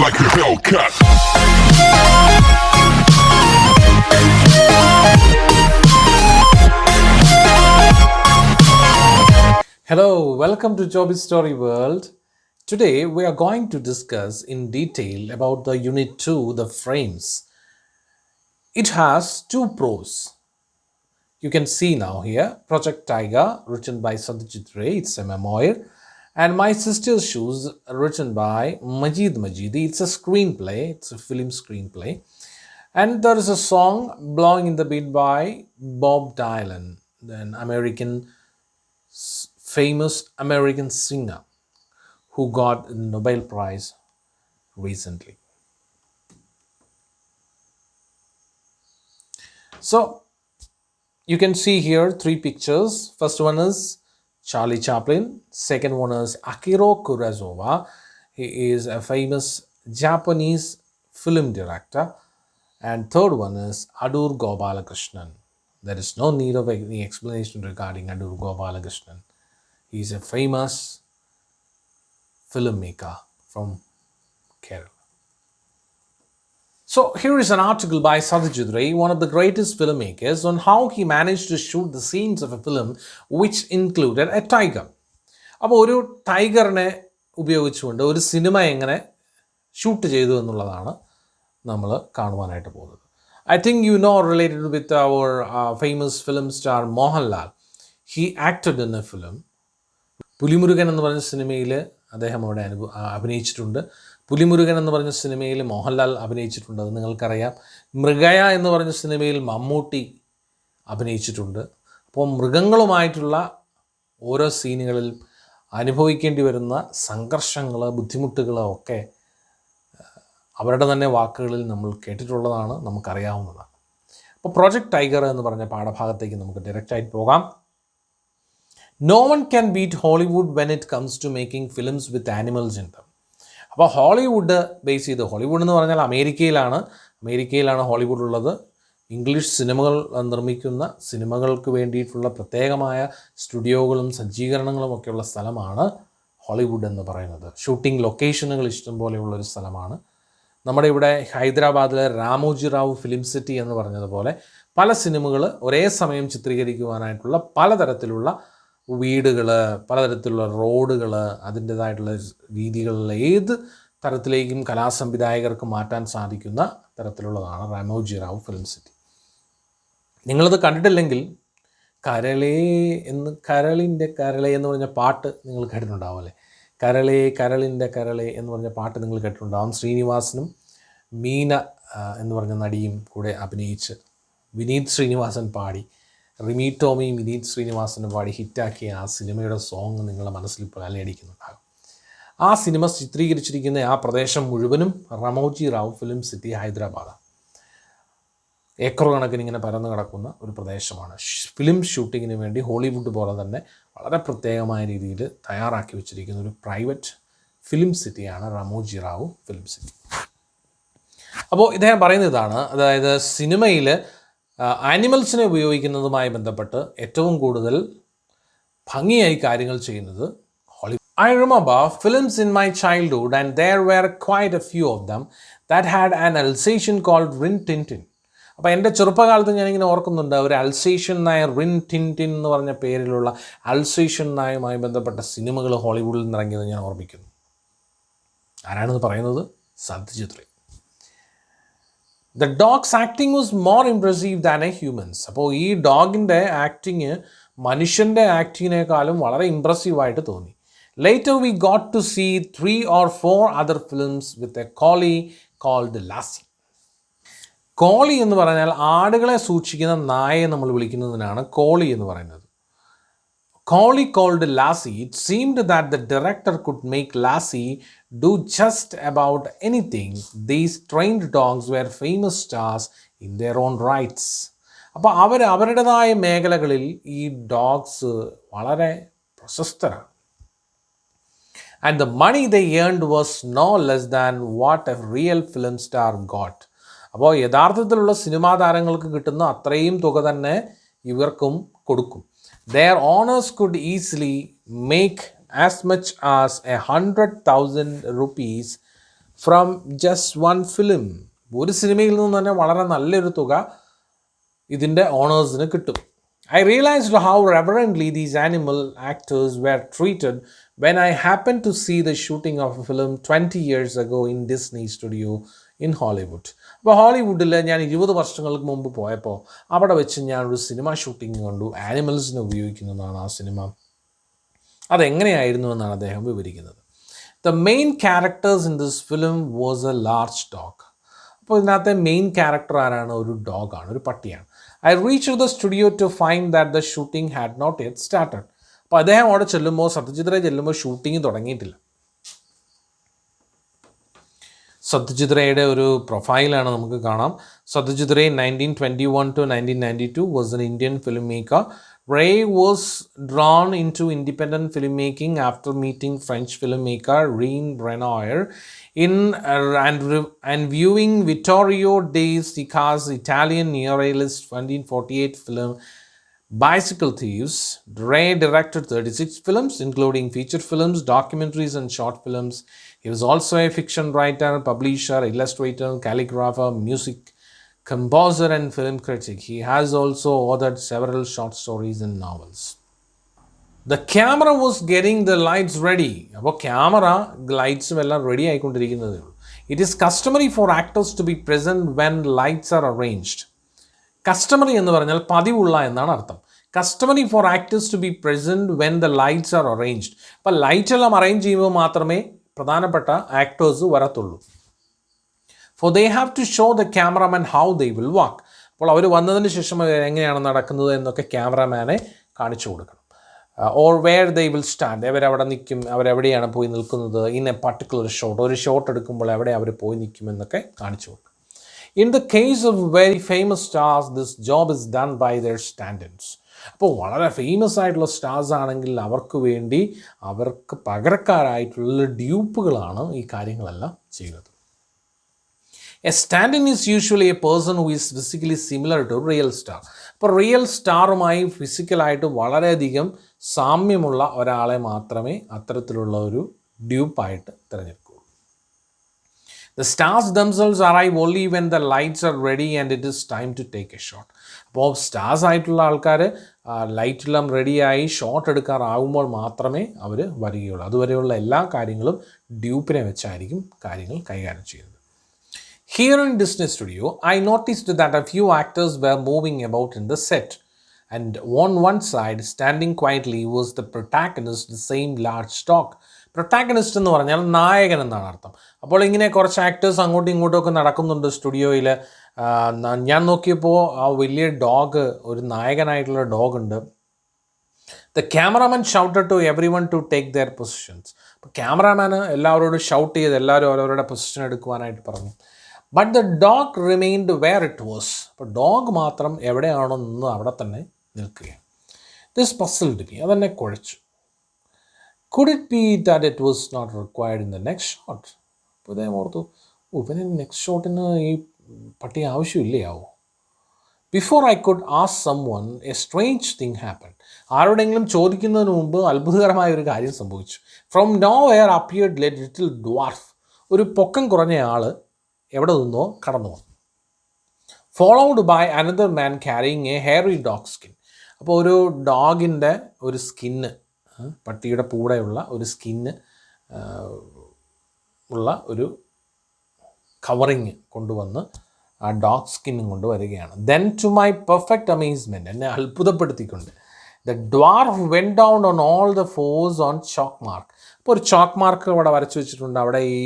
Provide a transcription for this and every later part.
like a Hellcat. Hello, welcome to JobysStoryWorld. Today we are going to discuss in detail about the Unit 2, the frames. It has two pros. You can see now here, Project Tiger, written by SathyajithRay, it's a memoir. And My Sister's Shoes, written by Majid Majidi, it's a screenplay, it's a film screenplay. And there is a song, Blowing in the Beat by Bob Dylan, an famous American singer who got the Nobel Prize recently. So you can see here three pictures. First one is Charlie Chaplin. Second one is Akira Kurosawa. He is a famous Japanese film director. And third one is Adur Gopalakrishnan. There is no need of any explanation regarding Adur Gopalakrishnan. He is a famous filmmaker from Kerala. So here is an article by Sathyajith Ray, one of the greatest filmmakers, on how he managed to shoot the scenes of a film which included a tiger. അപ്പോൾ ഒരു ടൈഗറിനെ ഉപയോഗിച്ചുകൊണ്ട് ഒരു cinema എങ്ങനെ shoot ചെയ്തു എന്നുള്ളതാണ് നമ്മൾ കാണുവാനായിട്ട് പോകുന്നത്. I think you know, related with our famous film star Mohanlal. He acted in a film. Pulimurugan എന്ന് പറഞ്ഞ സിനിമയിൽ അദ്ദേഹം അവിടെ അഭിനയിച്ചിട്ടുണ്ട്. പുലിമുരുകൻ എന്ന് പറഞ്ഞ സിനിമയിൽ മോഹൻലാൽ അഭിനയിച്ചിട്ടുണ്ട്, അത് നിങ്ങൾക്കറിയാം. മൃഗയ എന്ന് പറഞ്ഞ സിനിമയിൽ മമ്മൂട്ടി അഭിനയിച്ചിട്ടുണ്ട്. അപ്പോൾ മൃഗങ്ങളുമായിട്ടുള്ള ഓരോ സീനുകളിൽ അനുഭവിക്കേണ്ടി വരുന്ന സംഘർഷങ്ങൾ, ബുദ്ധിമുട്ടുകൾ ഒക്കെ അവരുടെ തന്നെ വാക്കുകളിൽ നമ്മൾ കേട്ടിട്ടുള്ളതാണ്, നമുക്കറിയാവുന്നതാണ്. അപ്പോൾ പ്രോജക്റ്റ് ടൈഗർ എന്ന് പറഞ്ഞ പാഠഭാഗത്തേക്ക് നമുക്ക് ഡയറക്റ്റായിട്ട് പോകാം. No one can beat Hollywood when it comes to making films with animals in them. അപ്പോൾ ഹോളിവുഡ് ബേസ് ചെയ്ത്, ഹോളിവുഡ് എന്ന് പറഞ്ഞാൽ അമേരിക്കയിലാണ് ഹോളിവുഡ് ഉള്ളത്. ഇംഗ്ലീഷ് സിനിമകൾ നിർമ്മിക്കുന്ന സിനിമകൾക്ക് വേണ്ടിയിട്ടുള്ള പ്രത്യേകമായ സ്റ്റുഡിയോകളും സജ്ജീകരണങ്ങളും ഒക്കെയുള്ള സ്ഥലമാണ് ഹോളിവുഡ് എന്ന് പറയുന്നത്. ഷൂട്ടിംഗ് ലൊക്കേഷനുകൾ ഇഷ്ടം പോലെയുള്ളൊരു സ്ഥലമാണ്. നമ്മുടെ ഇവിടെ ഹൈദരാബാദിലെ രാമോജി റാവു ഫിലിം സിറ്റി എന്ന് പറഞ്ഞതുപോലെ പല സിനിമകൾ ഒരേ സമയം ചിത്രീകരിക്കുവാനായിട്ടുള്ള പലതരത്തിലുള്ള വീടുകൾ, പലതരത്തിലുള്ള റോഡുകൾ, അതിൻ്റേതായിട്ടുള്ള രീതികളിൽ ഏത് തരത്തിലേക്കും കലാസംവിധായകർക്ക് മാറ്റാൻ സാധിക്കുന്ന തരത്തിലുള്ളതാണ് രാമോജി റാവു ഫിലിം സിറ്റി. നിങ്ങളത് കണ്ടിട്ടില്ലെങ്കിൽ കരളിൻ്റെ കരളെ എന്ന് പറഞ്ഞ പാട്ട് നിങ്ങൾ കേട്ടിട്ടുണ്ടാവും അല്ലേ? കരളിൻ്റെ കരളെ എന്ന് പറഞ്ഞ പാട്ട് നിങ്ങൾ കേട്ടിട്ടുണ്ടാവും. ശ്രീനിവാസനും മീന എന്ന് പറഞ്ഞ നടിയും കൂടെ അഭിനയിച്ച് വിനീത് ശ്രീനിവാസൻ പാടി, റിമി ടോമിയും വിനീത് ശ്രീനിവാസനും പാടി ഹിറ്റാക്കിയ ആ സിനിമയുടെ സോങ് നിങ്ങളുടെ മനസ്സിൽ ഇപ്പോൾ അലയടിക്കുന്നുണ്ടാകും. ആ സിനിമ ചിത്രീകരിച്ചിരിക്കുന്ന ആ പ്രദേശം മുഴുവനും രാമോജി റാവു ഫിലിം സിറ്റി ഹൈദരാബാദാണ്. ഏക്കർ കണക്കിന് ഇങ്ങനെ പരന്നു കിടക്കുന്ന ഒരു പ്രദേശമാണ്. ഫിലിം ഷൂട്ടിങ്ങിന് വേണ്ടി ഹോളിവുഡ് പോലെ തന്നെ വളരെ പ്രത്യേകമായ രീതിയിൽ തയ്യാറാക്കി വെച്ചിരിക്കുന്ന ഒരു പ്രൈവറ്റ് ഫിലിം സിറ്റിയാണ് രാമോജി റാവു ഫിലിം സിറ്റി. അപ്പോൾ ഇദ്ദേഹം പറയുന്ന ഇതാണ്, അതായത് സിനിമയിൽ ആനിമൽസിനെ ഉപയോഗിക്കുന്നതുമായി ബന്ധപ്പെട്ട് ഏറ്റവും കൂടുതൽ ഭംഗിയായി കാര്യങ്ങൾ ചെയ്യുന്നത് Hollywood. I remember films in my childhood and there were quite a few of them that had an Alsatian called Rin Tin Tin. അപ്പോൾ എൻ്റെ ചെറുപ്പകാലത്ത് ഞാനിങ്ങനെ ഓർക്കുന്നുണ്ട്, ഒരു അൽസേഷ്യൻ നായ, റിൻ ടിൻ ടിൻ എന്ന് പറഞ്ഞ പേരിലുള്ള അൽസേഷ്യൻ നായുമായി ബന്ധപ്പെട്ട സിനിമകൾ ഹോളിവുഡിൽ നിന്നിറങ്ങിയത് ഞാൻ ഓർമ്മിക്കുന്നു. ആരാണെന്ന് പറയുന്നത്? Satyajit Ray. The dog's acting was more impressive than a human's. അപ്പോൾ ഈ ഡോഗിൻ്റെ ആക്ടിങ് മനുഷ്യൻ്റെ ആക്ടിങ്ങിനേക്കാളും വളരെ ഇമ്പ്രസീവായിട്ട് തോന്നി. Later we got to see 3 or 4 other films with a collie called Lassie. കോളി എന്ന് പറഞ്ഞാൽ ആടുകളെ സൂക്ഷിക്കുന്ന നായയെ നമ്മൾ വിളിക്കുന്നതിനാണ് കോളി എന്ന് പറയുന്നത്. Collie called Lassie, it seemed that the director could make Lassie do just about anything. These trained dogs were famous stars in their own rights. അപ്പോൾ അവരുടേതായ മേഖലകളിൽ ഈ ഡോഗ്സ് വളരെ പ്രശസ്തരാണ്. And the money they earned was no less than what a real film star got. അപ്പോൾ യഥാർത്ഥത്തിലുള്ള cinema താരങ്ങൾക്ക് കിട്ടുന്ന അത്രയും തുക തന്നെ ഇവർക്കും കൊടുക്കും. Their owners could easily make as much as 100,000 rupees from just one film. ഒരു സിനിമയിൽ നിന്ന് തന്നെ വളരെ നല്ലൊരു തുക ഇതിൻ്റെ ഓണേഴ്സിന് കിട്ടും. I realized how reverently these animal actors were treated when I happened to see the shooting of a film 20 years ago in Disney studio in Hollywood. അപ്പോൾ ഹോളിവുഡിൽ ഞാൻ 20 വർഷങ്ങൾക്ക് മുമ്പ് പോയപ്പോൾ അവിടെ വെച്ച് ഞാനൊരു സിനിമ ഷൂട്ടിംഗ് കണ്ടു. ആനിമൽസിനെ ഉപയോഗിക്കുന്നതാണ് ആ സിനിമ. അതെങ്ങനെയായിരുന്നു എന്നാണ് അദ്ദേഹം വിവരിക്കുന്നത്. The main characters in this film was a large dog. അപ്പോൾ ഇതിനകത്തെ മെയിൻ ക്യാരക്ടർ ആരാണ്? ഒരു ഡോഗാണ്, ഒരു പട്ടിയാണ്. I reached the studio to find that the shooting had not yet started. അപ്പോൾ അദ്ദേഹം അവിടെ ചെല്ലുമ്പോൾ, സത്യജിത് റേ ചെല്ലുമ്പോൾ ഷൂട്ടിംഗ് തുടങ്ങിയിട്ടില്ല. സത്യജിത് റേയുടെ ഒരു പ്രൊഫൈലാണ് നമുക്ക് കാണാം. Satyajit Ray 1921 to 1992 was an Indian filmmaker. Ray was drawn into independent filmmaking after meeting French filmmaker Jean Renoir and viewing Vittorio De Sica's Italian neorealist 1948 film Bicycle Thieves. Ray directed 36 films, including feature films, documentaries, and short films. He was also a fiction writer, publisher, illustrator, calligrapher, music composer, and film critic. He has also authored several short stories and novels. The camera was getting the lights ready. അപ്പോൾ camera ലൈറ്റ്സും എല്ലാം ready ആയിക്കൊണ്ടിരിക്കുന്നതേ ഉള്ളൂ. It is customary for actors to be present when lights are arranged. Customary എന്ന് പറഞ്ഞാൽ പതിവുള്ള എന്നാണ് അർത്ഥം. Customary for actors to be present when the lights are arranged. അപ്പോൾ light എല്ലാം അറേഞ്ച് ചെയ്യുമ്പോൾ മാത്രമേ പ്രധാനപ്പെട്ട ആക്ടേഴ്സ് വരത്തുള്ളൂ. For they have to show the cameraman how they will walk. അപ്പോൾ അവർ വന്നതിന് ശേഷം എങ്ങനെയാണ് നടക്കുന്നത് എന്നൊക്കെ ക്യാമറാമാനെ കാണിച്ചു കൊടുക്കണം. Or where they will stand, അവരവിടെ നിൽക്കും, അവരെവിടെയാണ് പോയി നിൽക്കുന്നത്. ഇൻ എ പർട്ടിക്കുലർ ഷോട്ട്, ഒരു ഷോട്ട് എടുക്കുമ്പോൾ എവിടെ അവർ പോയി നിൽക്കുമെന്നൊക്കെ കാണിച്ചു കൊടുക്കും. In the case of very famous stars, this job is done by their stand-ins. അപ്പോൾ വളരെ ഫേമസ് ആയിട്ടുള്ള സ്റ്റാർസ് ആണെങ്കിൽ അവർക്ക് വേണ്ടി അവർക്ക് പകരക്കാരായിട്ടുള്ള ഡ്യൂപ്പുകളാണ് ഈ കാര്യങ്ങളെല്ലാം ചെയ്യുന്നത്. A stand-in is usually a person who is physically similar to real star. അപ്പോൾ റിയൽ സ്റ്റാറുമായി ഫിസിക്കലായിട്ട് വളരെയധികം സാമ്യമുള്ള ഒരാളെ മാത്രമേ അത്തരത്തിലുള്ള ഒരു ഡ്യൂപ്പായിട്ട് തിരഞ്ഞെടുക്കൂ. The stars themselves arrive only when the lights are ready and it is time to take a shot. അപ്പോൾ stars ആയിട്ടുള്ള ആൾക്കാർ ലൈറ്റെല്ലാം റെഡിയായി ഷോട്ട് എടുക്കാറാകുമ്പോൾ മാത്രമേ അവർ വരികയുള്ളൂ. അതുവരെയുള്ള എല്ലാ കാര്യങ്ങളും ഡ്യൂപ്പിനെ വെച്ചായിരിക്കും കാര്യങ്ങൾ കൈകാര്യം ചെയ്യുന്നത്. Here in Disney Studio, I noticed that a few actors were moving about in the set. And on one side, standing quietly, was the protagonist, the same large dog. Protagonist എന്ന് പറഞ്ഞാൽ നായകൻ എന്നാണ് അർത്ഥം. അപ്പോൾ ഇങ്ങനെ കുറച്ച് ആക്ടേഴ്സ് അങ്ങോട്ടും ഇങ്ങോട്ടും ഒക്കെ നടക്കുന്നുണ്ട് സ്റ്റുഡിയോയിൽ. ഞാൻ നോക്കിയപ്പോൾ ആ വലിയ ഡോഗ്, ഒരു നായകനായിട്ടുള്ള ഡോഗ് ഉണ്ട്. The cameraman shouted to everyone to take their positions. അപ്പോൾ ക്യാമറാമാന് എല്ലാവരോടും ഷൗട്ട് ചെയ്ത് എല്ലാവരും അവരവരുടെ പൊസിഷൻ എടുക്കുവാനായിട്ട് പറഞ്ഞു. But the dog remained where it was. അപ്പോൾ ഡോഗ് മാത്രം എവിടെയാണോ നിന്ന് അവിടെ തന്നെ നിൽക്കുകയാണ്. ദിസ് പസിൽഡ് മീ, അതെന്നെ കുഴച്ചു. Could it be that it was not required in the next shot? അപ്പോൾ അദ്ദേഹം ഓർത്തു, ഇവന് നെക്സ്റ്റ് ഷോട്ടിന് ഈ പട്ടി ആവശ്യമില്ലയാവോ. Before I could ask someone a strange thing happen. ആരോടെങ്കിലും ചോദിക്കുന്നതിന് മുമ്പ് അത്ഭുതകരമായ ഒരു കാര്യം സംഭവിച്ചു. From nowhere appeared a little dwarf. ഒരു പൊക്കം കുറഞ്ഞ ആൾ എവിടെ നിന്നോ കടന്നു വന്നു. Followed by another man carrying a hairy dog skin. അപ്പോൾ ഒരു ഡോഗിൻ്റെ ഒരു സ്കിന്ന്, പട്ടിയുടെ കൂടെയുള്ള ഒരു സ്കിന്ന് ഉള്ള ഒരു കവറിങ് കൊണ്ടുവന്ന് ആ ഡോഗ് സ്കിന്നും കൊണ്ട് വരികയാണ്. Then to my perfect amazement, എന്നെ അത്ഭുതപ്പെടുത്തിക്കൊണ്ട്, the dwarf went down on all the fours on chalk mark. അപ്പോൾ ഒരു ചോക്ക് മാർക്ക് അവിടെ വരച്ചു വെച്ചിട്ടുണ്ട്. അവിടെ ഈ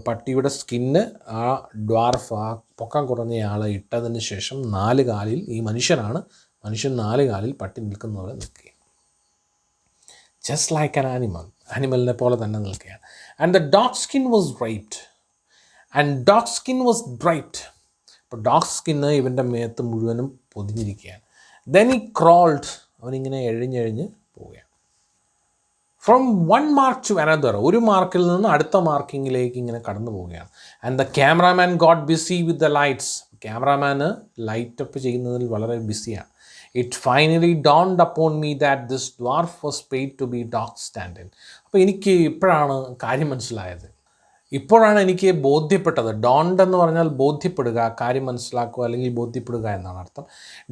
പട്ടിയുടെ സ്കിന്ന് ആ ഡ്വാർഫ്, ആ പൊക്കം കുറഞ്ഞയാൾ ഇട്ടതിന് ശേഷം 4 കാലിൽ, ഈ മനുഷ്യൻ 4 കാലിൽ പട്ടി നിൽക്കുന്ന പോലെ നിൽക്കുക. ജസ്റ്റ് ലൈക്ക് ആൻ ആനിമൽ, ആനിമലിനെ പോലെ തന്നെ നിൽക്കുകയാണ്. And the dog skin was draped. അപ്പോൾ ഡോഗ് സ്കിന്ന് ഇവൻ്റെ മേത്ത് മുഴുവനും പൊതിഞ്ഞിരിക്കുകയാണ്. ദെൻ ഈ ക്രോൾഡ്, അവനിങ്ങനെ എഴിഞ്ഞെഴിഞ്ഞ് പോവുകയാണ്. From one mark to another, ഒരു മാർക്കിൽ നിന്ന് അടുത്ത മാർക്കിങ്ങിലേക്ക് ഇങ്ങനെ കടന്നു പോവുകയാണ്. And the cameraman got busy with the lights. ക്യാമറാമാന് ലൈറ്റപ്പ് ചെയ്യുന്നതിൽ വളരെ ബിസിയാണ്. It finally dawned upon me that this dwarf was paid to be dog stand-in. അപ്പോൾ എനിക്ക് ഇപ്പോഴാണ് കാര്യം മനസ്സിലായത്. ഇപ്പോഴാണ് എനിക്ക് ബോധ്യപ്പെട്ടത്. ഡോണ്ട് എന്ന് പറഞ്ഞാൽ ബോധ്യപ്പെടുക, കാര്യം മനസ്സിലാക്കുക അല്ലെങ്കിൽ ബോധ്യപ്പെടുക എന്നാണ് അർത്ഥം.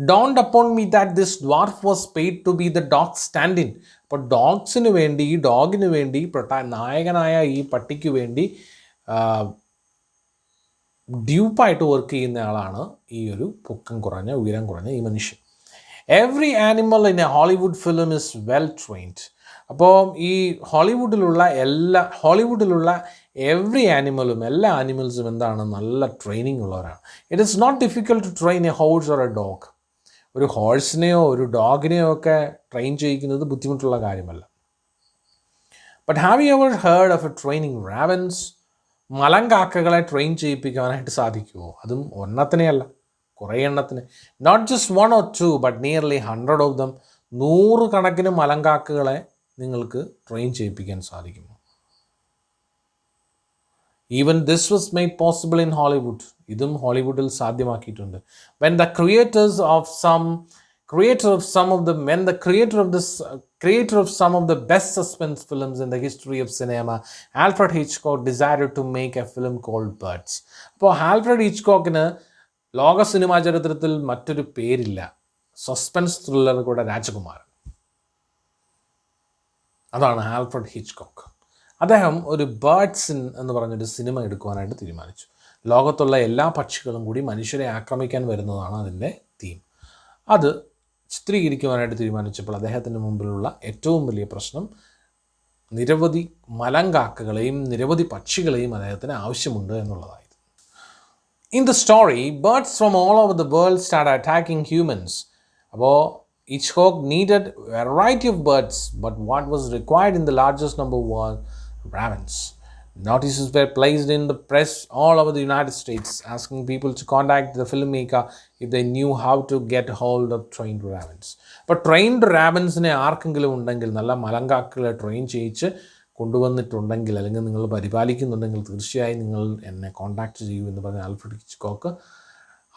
Dawned upon me that this dwarf was paid to be the dog stand in. അപ്പോൾ ഡോഗ്സിന് വേണ്ടി, ഈ ഡോഗിന് വേണ്ടി, നായകനായ ഈ പട്ടിക്ക് വേണ്ടി ഡ്യൂപ്പായിട്ട് വർക്ക് ചെയ്യുന്ന ആളാണ് ഈ ഒരു പൊക്കം കുറഞ്ഞ, ഉയരം കുറഞ്ഞ ഈ മനുഷ്യൻ. Every animal in A Hollywood film is well trained. അപ്പോൾ ഈ ഹോളിവുഡിലുള്ള എവറി ആനിമലും, എല്ലാ ആനിമൽസും എന്താണ്, നല്ല ട്രെയിനിങ് ഉള്ളവരാണ്. It is not difficult to train a horse or a dog. ഒരു ഹോഴ്സിനെയോ ഒരു ഡോഗിനെയോ ഒക്കെ ട്രെയിൻ ചെയ്യിക്കുന്നത് ബുദ്ധിമുട്ടുള്ള കാര്യമല്ല. But have you ever heard of a training ravens? മലങ്കാക്കകളെ ട്രെയിൻ ചെയ്യിപ്പിക്കാനായിട്ട് സാധിക്കുമോ? അതും ഒരെണ്ണത്തിനെയല്ല, കുറേ എണ്ണത്തിന്. Not just 1 or 2 but nearly 100 of them. 100 കണക്കിന് മലങ്കാക്കകളെ നിങ്ങൾക്ക് ട്രെയിൻ ചെയ്യിപ്പിക്കാൻ സാധിക്കുമോ? Even this was made possible in Hollywood. ഇതും ഹോളിവുഡിൽ സാധ്യമാക്കിയിട്ടുണ്ട്. when the creator of some of the best suspense films in the history of cinema, Alfred Hitchcock, decided to make a film called Birds. അപ്പോൾ Alfred ഹിച്ച്കോക്കിന് ലോക cinema ചരിത്രത്തിൽ മറ്റൊരു പേരില്ല, suspense ത്രില്ലറുകളുടെ രാജകുമാരൻ. അതാണ് ആൽഫ്രഡ് ഹിച്ച്കോക്ക്. അദ്ദേഹം ഒരു ബേർഡ്സ് എന്ന് പറഞ്ഞൊരു സിനിമ എടുക്കുവാനായിട്ട് തീരുമാനിച്ചു. ലോകത്തുള്ള എല്ലാ പക്ഷികളും കൂടി മനുഷ്യരെ ആക്രമിക്കാൻ വരുന്നതാണ് അതിൻ്റെ തീം. അത് ചിത്രീകരിക്കുവാനായിട്ട് തീരുമാനിച്ചപ്പോൾ അദ്ദേഹത്തിന് മുമ്പിലുള്ള ഏറ്റവും വലിയ പ്രശ്നം നിരവധി മലങ്കാക്കകളെയും നിരവധി പക്ഷികളെയും അദ്ദേഹത്തിന് ആവശ്യമുണ്ട് എന്നുള്ളതായിരുന്നു. In the story, birds from all over the world started attacking humans. അപ്പോൾ Hitchcock needed a variety of birds, but what was required in the largest number were ravens. Notices were placed in the press all over the United States, asking people to contact the filmmaker if they knew how to get hold of trained ravens. അപ്പോൾ trained റാവൻസിനെ ആർക്കെങ്കിലും ഉണ്ടെങ്കിൽ, നല്ല മലങ്കാക്കളെ train ചെയ്യിച്ച് കൊണ്ടുവന്നിട്ടുണ്ടെങ്കിൽ, അല്ലെങ്കിൽ നിങ്ങൾ പരിപാലിക്കുന്നുണ്ടെങ്കിൽ തീർച്ചയായും നിങ്ങൾ എന്നെ contact ചെയ്യൂ എന്ന് പറഞ്ഞ ആൽഫ്രഡ് ഹിച്ച്കോക്ക്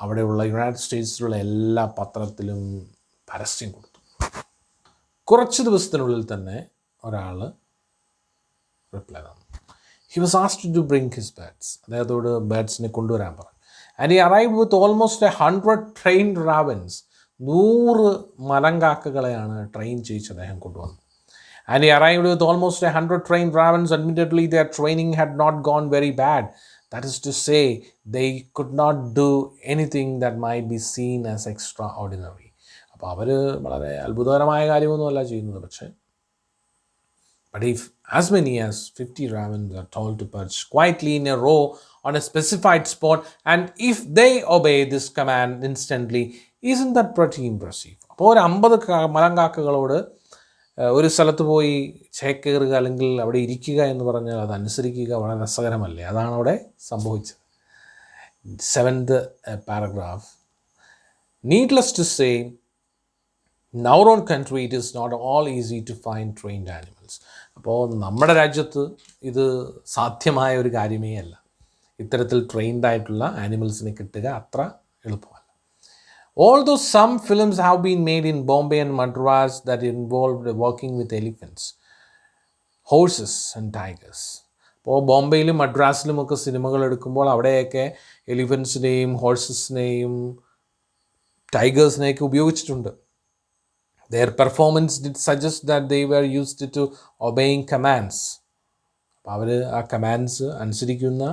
അവിടെയുള്ള യുണൈറ്റഡ് സ്റ്റേറ്റ്സിലുള്ള എല്ലാ പത്രത്തിലും പരസ്യം കൊടുത്തു. കുറച്ച് ദിവസത്തിനുള്ളിൽ തന്നെ ഒരാൾ റിപ്ലൈ തന്നു. He was asked to bring his birds. അദ്ദേഹത്തോട് ബേർഡ്സിനെ കൊണ്ടുവരാൻ പറഞ്ഞു. And he arrived with almost 100 trained ravens. 100 മലങ്കാക്കകളെയാണ് train ചെയ്യിച്ച് അദ്ദേഹം കൊണ്ടുവന്നത്. And he arrived with almost 100 trained ravens. Admittedly, their training had not gone very bad. That is to say, they could not do anything that might be seen as extraordinary. അപ്പോൾ അവർ വളരെ അത്ഭുതകരമായ കാര്യമൊന്നുമല്ല ചെയ്യുന്നത്. പക്ഷേ but if as many as 50 ravens are told to perch quietly in a row on a specified spot, and if they obey this command instantly, isn't that pretty impressive? അപ്പോൾ ഒരു 50 മലങ്കാക്കകളോട് ഒരു സ്ഥലത്ത് പോയി ചേക്കേറുക അല്ലെങ്കിൽ അവിടെ ഇരിക്കുക എന്ന് പറഞ്ഞാൽ അത് അനുസരിക്കുക വളരെ രസകരമല്ലേ? അതാണ് അവിടെ സംഭവിച്ചത്. 7th paragraph. Needless to say, in our own country it is not all easy to find trained animals. അപ്പോൾ നമ്മുടെ രാജ്യത്ത് ഇത് സാധ്യമായ ഒരു കാര്യമേ അല്ല. ഇത്തരത്തിൽ ട്രെയിൻഡ് ആയിട്ടുള്ള ആനിമൽസിനെ കിട്ടുക അത്ര എളുപ്പമല്ല. Although some films have been made in Bombay and Madras that involved working with elephants, horses and tigers. അപ്പോൾ ബോംബെയിലും മദ്രാസിലും ഒക്കെ സിനിമകൾ എടുക്കുമ്പോൾ അവിടെയൊക്കെ എലിഫൻസിനെയും ഹോഴ്സസിനെയും ടൈഗേഴ്സിനെയൊക്കെ ഉപയോഗിച്ചിട്ടുണ്ട്. Their performance did suggest that they were used to obeying commands. അപ്പോൾ അവർ ആ കമാൻഡ്സ് അനുസരിക്കുന്ന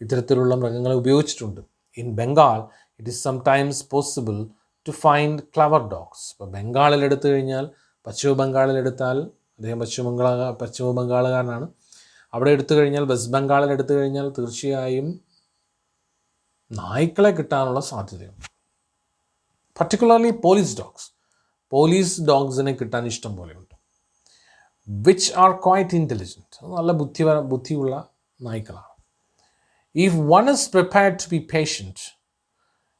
ഇത്തരത്തിലുള്ള മൃഗങ്ങളെ ഉപയോഗിച്ചിട്ടുണ്ട്. In Bengal, it is sometimes possible to find clever dogs. ഇപ്പോൾ ബംഗാളിൽ എടുത്തു കഴിഞ്ഞാൽ, പശ്ചിമ ബംഗാളിലെടുത്താൽ, അദ്ദേഹം പശ്ചിമ ബംഗാളുകാരനാണ്, അവിടെ എടുത്തു കഴിഞ്ഞാൽ, വെസ്റ്റ് ബംഗാളിൽ എടുത്തു കഴിഞ്ഞാൽ തീർച്ചയായും നായ്ക്കളെ കിട്ടാനുള്ള സാധ്യതയുണ്ട്. പർട്ടിക്കുലർലി പോലീസ് ഡോഗ്സിനെ കിട്ടാൻ ഇഷ്ടം പോലെയുണ്ട്. Which are quite intelligent. നല്ല ബുദ്ധിയുള്ള നായ്ക്കളാണ്. If one is prepared to be patient,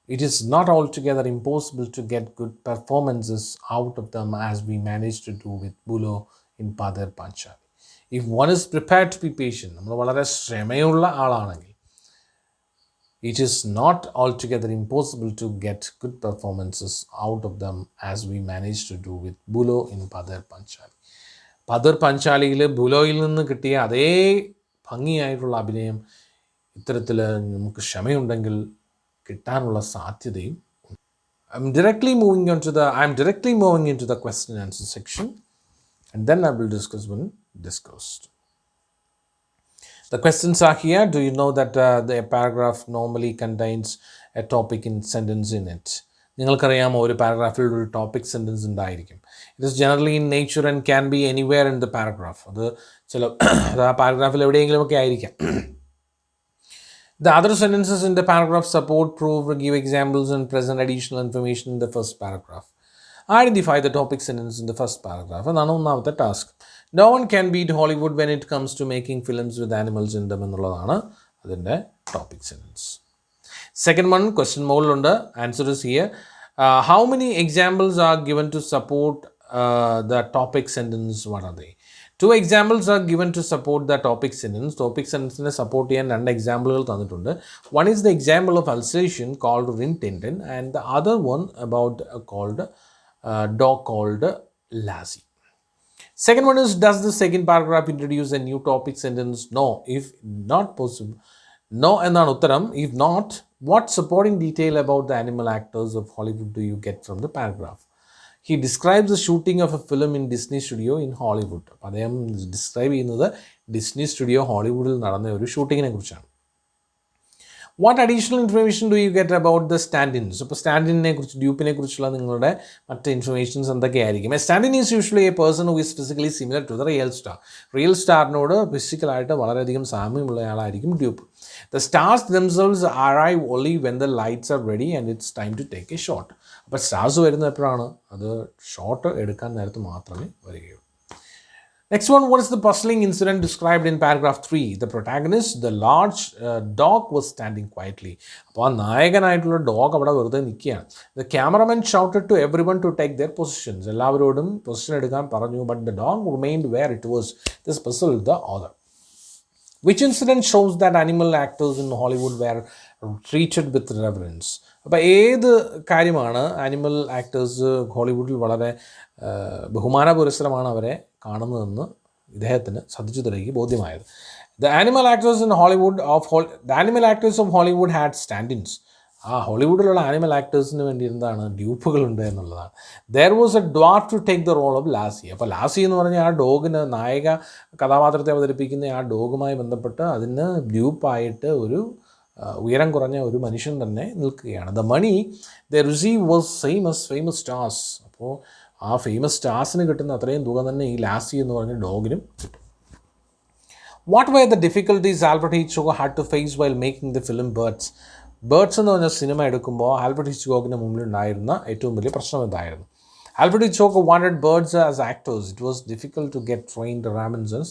it is not altogether impossible to get good performances out of them, as we managed to do with Bulo in Padar Panchali. If one is prepared to be patient, നമ്മൾ വളരെ ക്ഷമയുള്ള ആളാണെങ്കിൽ, it is not altogether impossible to get good performances out of them, as we managed to do with Bulo in Padar Panchali. Pather പഞ്ചാലിയിൽ ബുലോയിൽ നിന്ന് കിട്ടിയ അതേ ഭംഗിയായിട്ടുള്ള അഭിനയം ഇത്തരത്തിൽ നമുക്ക് ക്ഷമയുണ്ടെങ്കിൽ കിട്ടാനുള്ള സാധ്യതയും. I'm directly moving into the question and answer section, and then I will discuss when discussed. The questions are here. Do you know that the paragraph normally contains a topic in sentence in it? നിങ്ങൾക്കറിയാമോ ഒരു പാരഗ്രാഫിൽ ഒരു topic sentence ഉണ്ടായിരിക്കും. It is generally in nature and can be anywhere in the paragraph. അത് ആ പാരഗ്രാഫിൽ എവിടെയെങ്കിലുമൊക്കെ ആയിരിക്കാം. The other sentences in the paragraph support, prove, give examples, and present additional information in the first paragraph. Identify the topic sentence in the first paragraph. എന്നാണ് ഒന്നാമത്തെ task. No one can beat Hollywood when it comes to making films with animals in them എന്നുള്ളതാണ് അതിൻ്റെ topic sentence. Second one, question മുകളിലുണ്ട്. Answer is here. How many examples are given to support the topic sentence? What are they? 2 examples are given to support the topic sentence. Topic sentence support ചെയ്യാൻ 2 എക്സാമ്പിളുകൾ തന്നിട്ടുണ്ട്. One is the example of Alsatian called Rintintin, and the other one about dog called Lassie. Second one is, does the second paragraph introduce a new topic sentence? No. If not possible, no എന്നാണ് ഉത്തരം. If not, what supporting detail about the animal actors of Hollywood do you get from the paragraph? He describes the shooting of a film in Disney studio in Hollywood. അപ്പോൾ അദ്ദേഹം describe ചെയ്യുന്നത് Disney studio ഹോളിവുഡിൽ നടന്ന ഒരു ഷൂട്ടിങ്ങിനെ കുറിച്ചാണ്. What additional information do you get about the stand-ins? അപ്പോൾ സ്റ്റാൻഡിനെ കുറിച്ച്, ഡ്യൂപ്പിനെ കുറിച്ചുള്ള നിങ്ങളുടെ മറ്റ് ഇൻഫർമേഷൻസ് എന്തൊക്കെയായിരിക്കും? A stand-in is usually a person who is physically similar to the real star. Real സ്റ്റാറിനോട് ഫിസിക്കലായിട്ട് വളരെയധികം സാമ്യമുള്ള ആളായിരിക്കും dupe. The stars themselves arrive only when the lights are ready and it's time to take a shot. അപ്പോൾ stars വരുന്നത് എപ്പോഴാണ്? അത് shot എടുക്കാൻ നേരത്ത് മാത്രമേ വരികയുള്ളൂ. Next one, what is the puzzling incident described in paragraph 3? The protagonist, the large dog, was standing quietly. അപ്പോൾ ആ നായകനായിട്ടുള്ള ഡോഗ് അവിടെ വെറുതെ നിൽക്കുകയാണ്. The cameraman shouted to everyone to take their positions. എല്ലാവരോടും പൊസിഷൻ എടുക്കാൻ പറഞ്ഞു. But the dog remained where it was. This puzzled the author. Which incident shows that animal actors in Hollywood were treated with reverence? അപ്പോൾ ഏത് കാര്യമാണ് animal actors ഹോളിവുഡിൽ വളരെ ബഹുമാന പുരസ്സരമാണ് അവരെ കാണുന്നതെന്ന് ഇദ്ദേഹത്തിന് സത്യജിത്രയ്ക്ക് ബോധ്യമായത്. The animal actors of Hollywood had stand-ins. ആ ഹോളിവുഡിലുള്ള animal ആക്ടേഴ്സിന് വേണ്ടി എന്താണ് ഡ്യൂപ്പുകളുണ്ട് എന്നുള്ളതാണ്. There was a dwarf to take the role of Lassie. അപ്പോൾ ലാസി എന്ന് പറഞ്ഞാൽ ആ ഡോഗിന്, നായക കഥാപാത്രത്തെ അവതരിപ്പിക്കുന്ന ആ ഡോഗുമായി ബന്ധപ്പെട്ട് അതിന് ഡ്യൂപ്പായിട്ട് ഒരു ഉയരം കുറഞ്ഞ ഒരു മനുഷ്യൻ തന്നെ നിൽക്കുകയാണ്. The money they received was famous stars. അപ്പോൾ ആ ഫേമസ് സ്റ്റാർസിന് കിട്ടുന്ന അത്രയും തുക തന്നെ ഈ ലാസി എന്ന് പറഞ്ഞ ഡോഗിനും കിട്ടും. What were the difficulties Alfred Hitchcock had to face while making the film Birds? Birds എന്ന് പറഞ്ഞ സിനിമ എടുക്കുമ്പോൾ ആൽഫ്രഡ് ഹിച്ച്കോക്കിന് മുമ്പിലുണ്ടായിരുന്ന ഏറ്റവും വലിയ പ്രശ്നം എന്തായിരുന്നു? Alfred Hitchcock wanted birds as actors. It was difficult to get trained ravens as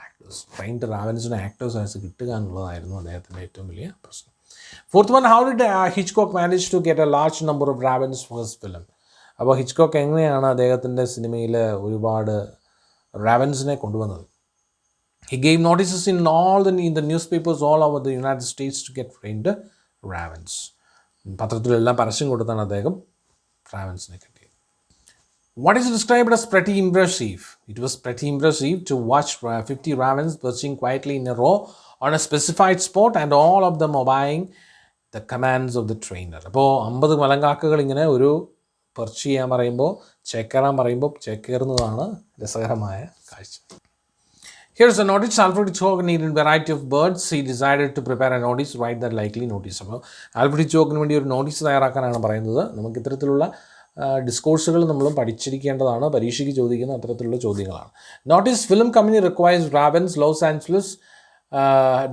actors. Trained ravensനെ actors ആയിട്ട് കിട്ടുക എന്നുള്ളതായിരുന്നു അദ്ദേഹത്തിൻ്റെ ഏറ്റവും വലിയ പ്രശ്നം. Fourth one, how did Hitchcock manage to get a large number of ravens for his film? അപ്പോൾ Hitchcock എങ്ങനെയാണ് അദ്ദേഹത്തിൻ്റെ സിനിമയിൽ ഒരുപാട് റാവൻസിനെ കൊണ്ടുവന്നത്? He gave notices in the newspapers all over the United States to get trained ravens. പത്രത്തിലെല്ലാം പരസ്യം കൊടുത്താണ് അദ്ദേഹം റാവൻസിനെ കിട്ടിയത്. What is described as pretty impressive? It was pretty impressive to watch 50 ravens perching quietly in a row on a specified spot and all of them obeying the commands of the trainer. അപ്പോൾ 50 മലങ്കാക്കകൾ ഇങ്ങനെ ഒരു perch ചെയ്യാൻ പറയുമ്പോൾ, ചേക്കേറാൻ പറയുമ്പോൾ ചേക്കേറുന്നതാണ് രസകരമായ കാഴ്ച. Here's a notice. Alfred Hitchcock needed a variety of birds. He decided to prepare a notice, write the likely notice. അപ്പോൾ Alfred ഹിച്ച്കോക്കിന് വേണ്ടി ഒരു നോട്ടീസ് തയ്യാറാക്കാനാണ് പറയുന്നത്. നമുക്ക് ഇത്തരത്തിലുള്ള ഡിസ്കോഴ്സുകൾ നമ്മൾ പഠിച്ചിരിക്കേണ്ടതാണ്. പരീക്ഷയ്ക്ക് ചോദിക്കുന്ന അത്തരത്തിലുള്ള ചോദ്യങ്ങളാണ്. Notice, film company requires ravens, Los Angeles.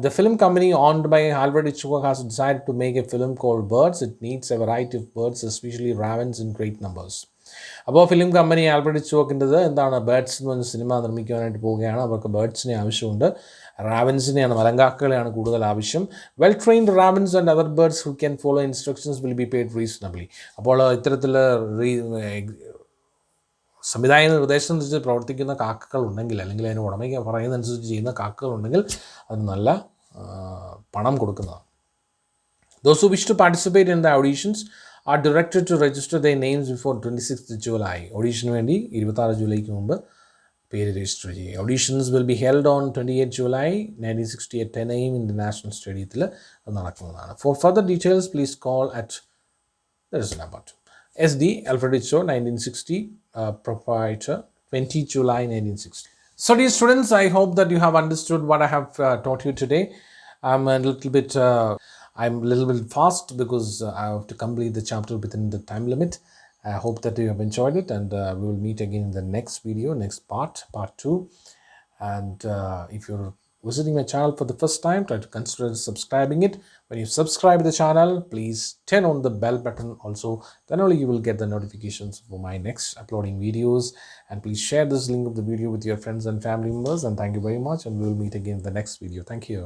The film company owned by Alfred Hitchcock has decided to make a film called Birds. It needs a variety of birds, especially ravens in great numbers. അപ്പോൾ film company Alfred ഹിച്ച്കോക്കിൻ്റെത് എന്താണ്, birds എന്ന് പറഞ്ഞ cinema നിർമ്മിക്കാനായിട്ട് പോവുകയാണ്. അവർക്ക് ബേർഡ്സിനെ ആവശ്യമുണ്ട്, റാവൻസിനെയാണ്, മലങ്കാക്കകളെയാണ് കൂടുതൽ ആവശ്യം. Well trained ravens and other birds who can follow instructions will be paid reasonably. അപ്പോൾ ഇത്തരത്തിൽ സംവിധായക നിർദ്ദേശം അനുസരിച്ച് പ്രവർത്തിക്കുന്ന കാക്കകൾ ഉണ്ടെങ്കിൽ, അല്ലെങ്കിൽ അതിന് ഉടമയ്ക്ക് പറയുന്നതനുസരിച്ച് ചെയ്യുന്ന കാക്കകൾ ഉണ്ടെങ്കിൽ അത് നല്ല പണം കൊടുക്കുന്നതാണ്. Those who wish to participate in the auditions are directed to register their names before 26th July. ഓഡീഷന് വേണ്ടി 26 ജൂലൈക്ക് മുമ്പ് പേര് രജിസ്റ്റർ ചെയ്യുക. Auditions will be held on 28 July 1960 at 10 AM international സ്റ്റേഡിയത്തിൽ അത് നടക്കുന്നതാണ്. Four further details please call at there is a number two. SD Alfred Hitchcock 1960 proprietor 20 July 1960. So dear students, I hope that you have understood what I have taught you today. I'm a little bit fast because I have to complete the chapter within the time limit. I hope that you have enjoyed it, and we will meet again in the next video, next part 2. And if you're visiting my channel for the first time, try to consider subscribing it. When you subscribe to the channel, please turn on the bell button also. Then only you will get the notifications for my next uploading videos. And please share this link of the video with your friends and family members. And thank you very much. And we will meet again in the next video. Thank you.